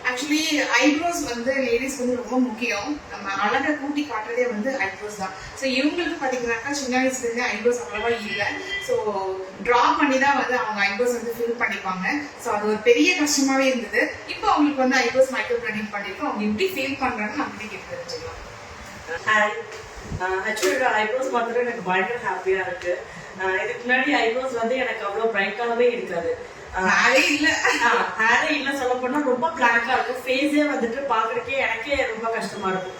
Actually eyebrows வந்து லேடிஸ்க்கு வந்து ரொம்ப முக்கியம். நம்ம அழகை கூட்டி காட்டுறதே வந்து ஐப்ரோஸ் தான். ஸோ இவங்களுக்கு பார்த்தீங்கன்னாக்கா சின்ன வயசுலேருந்தே ஐப்ரோஸ் அவ்வளவா இல்லை. ஸோ ட்ரா பண்ணி தான் வந்து அவங்க ஐப்ரோஸ் வந்து ஃபில் பண்ணிப்பாங்க. ஸோ அது ஒரு பெரிய கஷ்டமாவே இருந்தது. இப்போ அவங்களுக்கு வந்து ஐப்ரோஸ் மைக்ரோ பிளேடிங் பண்ணிட்டு அவங்க எப்படி ஃபீல் பண்றாங்கன்னு நம்ம கேட்டு தெரிஞ்சுக்கலாம். ஹாய், ஆக்சுவலி ஐப்ரோஸ் பார்த்துட்டு எனக்கு பயங்கர ஹாப்பியா இருக்கு. இதுக்கு முன்னாடி ஐப்ரோஸ் வந்து எனக்கு அவ்வளவு பிரைட்டாவே இருக்காது. ஹேரே இல்ல சொல்ல போனா ரொம்ப பிளாங்கா இருக்கும். ஃபேஸே வந்துட்டு பாக்குறதுக்கே எனக்கே ரொம்ப கஷ்டமா இருக்கும்.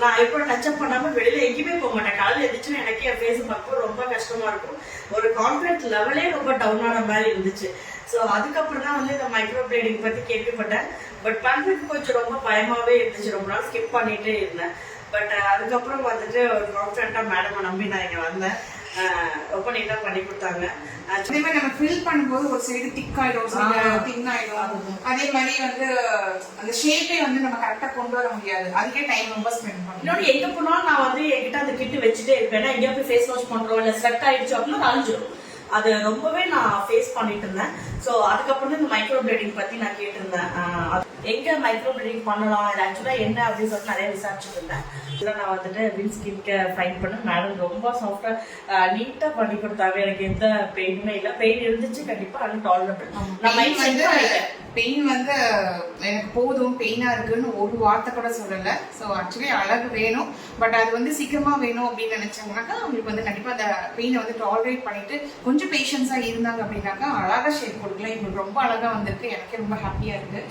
நான் ஐப்ரோ டச்சப் பண்ணாம வெளியில எங்கேயுமே போக மாட்டேன். காலையில் எதிர்ச்சுன்னா எனக்கே என் ஃபேஸ் பார்க்க ரொம்ப கஷ்டமா இருக்கும். ஒரு கான்ஃபிடன்ஸ் லெவலே ரொம்ப டவுன் ஆன மாதிரி இருந்துச்சு. ஸோ அதுக்கப்புறம் தான் வந்து இந்த மைக்ரோ பிளேடிங் பத்தி கேள்விப்பட்டேன். பட் பண்றதுக்கு கொஞ்சம் ரொம்ப பயமாவே இருந்துச்சு. ரொம்ப நாள் ஸ்கிப் பண்ணிட்டே இருந்தேன். பட் அதுக்கப்புறம் வந்துட்டு ஒரு கான்ஃபிடென்ட்டா மேடம் நம்பி நான் இங்க வந்தேன். ரொம்ப நீட்டா பண்ணி கொடுத்தாங்க. அதே மாதிரி நம்ம ஃபில் பண்ணும்போது ஒரு சைடு திக் ஆயிடும், தின் ஆயிடும். அதே மாதிரி வந்து அந்த ஷேப்பே வந்து நம்ம கரெக்டா கொண்டு வர முடியாது. அதுக்கே டைம் ரொம்ப ஸ்பெண்ட் பண்ணணும். இன்னொன்று எங்க போனாலும் நான் வந்து என்கிட்ட அந்த கிட்டு வச்சுட்டே இருப்பேன். ஏன்னா எங்கேயா போய் ஃபேஸ் வாஷ் பண்றோம் இல்ல ஸ்வெட் ஆயிடுச்சு அப்படின்னா அழிஞ்சிடும். அது ரொம்பவே நான் ஃபேஸ் பண்ணிட்டு இருந்தேன். ஸோ அதுக்கப்புறம் இந்த மைக்ரோ பிளேடிங் பத்தி நான் கேட்டிருந்தேன். எங்க மைக்ரோ பிளேடிங் பண்ணலாம், இது ஆக்சுவலா என்ன அப்படின்னு சொல்லிட்டு நிறைய விசாரிச்சுட்டு இருந்தேன். இதில் நான் வந்துட்டு வின் ஸ்கின் கேர் ஃபைன் பண்ணேன். மேடம் ரொம்ப சாஃப்டா நீட்டா பண்ணி கொடுத்தாங்க. எனக்கு எந்த பெயினுமே இல்லை. பெயின் இருந்துச்சு கண்டிப்பா, அது டாலரபிள். பெயின் வந்து எனக்கு போதும், பெயினா இருக்குன்னு ஒரு வார்த்தை கூட சொல்லல. ஸோ ஆக்சுவலி அழகு வேணும், பட் அது வந்து சீக்கிரமா வேணும் அப்படின்னு நினைச்சாங்கன்னாக்கா அவங்களுக்கு வந்து கண்டிப்பா அந்த பெயினை வந்து டாலரேட் பண்ணிட்டு கொஞ்சம் பேஷன்ஸா இருந்தாங்க அப்படின்னாக்கா அழகா ஷேப் கொடுக்கலாம். இவங்களுக்கு ரொம்ப அழகா வந்திருக்கு. எனக்கே ரொம்ப ஹாப்பியா இருக்கு.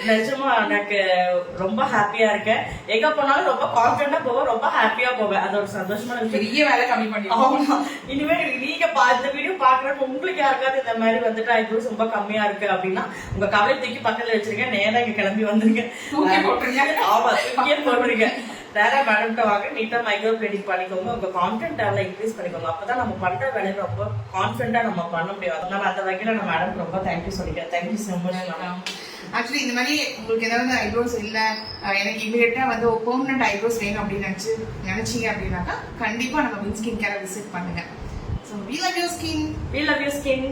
நிஜமா எனக்கு ரொம்ப ஹாப்பியா இருக்கேன். எங்க போனாலும் ரொம்ப கான்ஃபிடண்டா போவேன், ரொம்ப ஹாப்பியா போவேன். அது ஒரு சந்தோஷமா பெரிய வேலை கம்மி பண்ணி. இனிமேல் நீங்க இந்த வீடியோ பாக்குறப்ப உங்களுக்கு யாருக்காவது இந்த மாதிரி வந்துட்டு ஐப்ரோஸ் ரொம்ப கம்மியா இருக்கு அப்படின்னா உங்க கவலை தூக்கி பக்கத்துல வச்சிருக்க, நேரா இங்க கிளம்பி வந்துருங்க. ஆமா, தூக்கியே போட்டுருங்க. நேரா மேடம்கிட்ட வாங்க, நீட்டா மைக்ரோ பிளேடிங் பண்ணிக்கோங்க. உங்க கான்ஃபிடன்ட் லெவலை இன்க்ரீஸ் பண்ணிக்கோங்க. அப்பதான் நம்ம பண்ற வேலையை ரொம்ப கான்ஃபிடண்டா நம்ம பண்ண முடியும். அதனால அந்த வகையில நான் மேடம் ரொம்ப தேங்க்யூ சொல்லிக்கிறேன். Thank you so much madam. Actually இந்த மாதிரி உங்களுக்கு ஏதாவது ஐப்ரோஸ் இல்ல, எனக்கு இமீடியட்டா வந்து பெர்மனன்ட் ஐப்ரோஸ் வேணும் அப்படின்னு நினைச்சீங்க அப்படின்னாக்கா கண்டிப்பா நம்ம வின் ஸ்கின் கேரை விசிட் பண்ணுங்க. So we love your skin. We love your skin.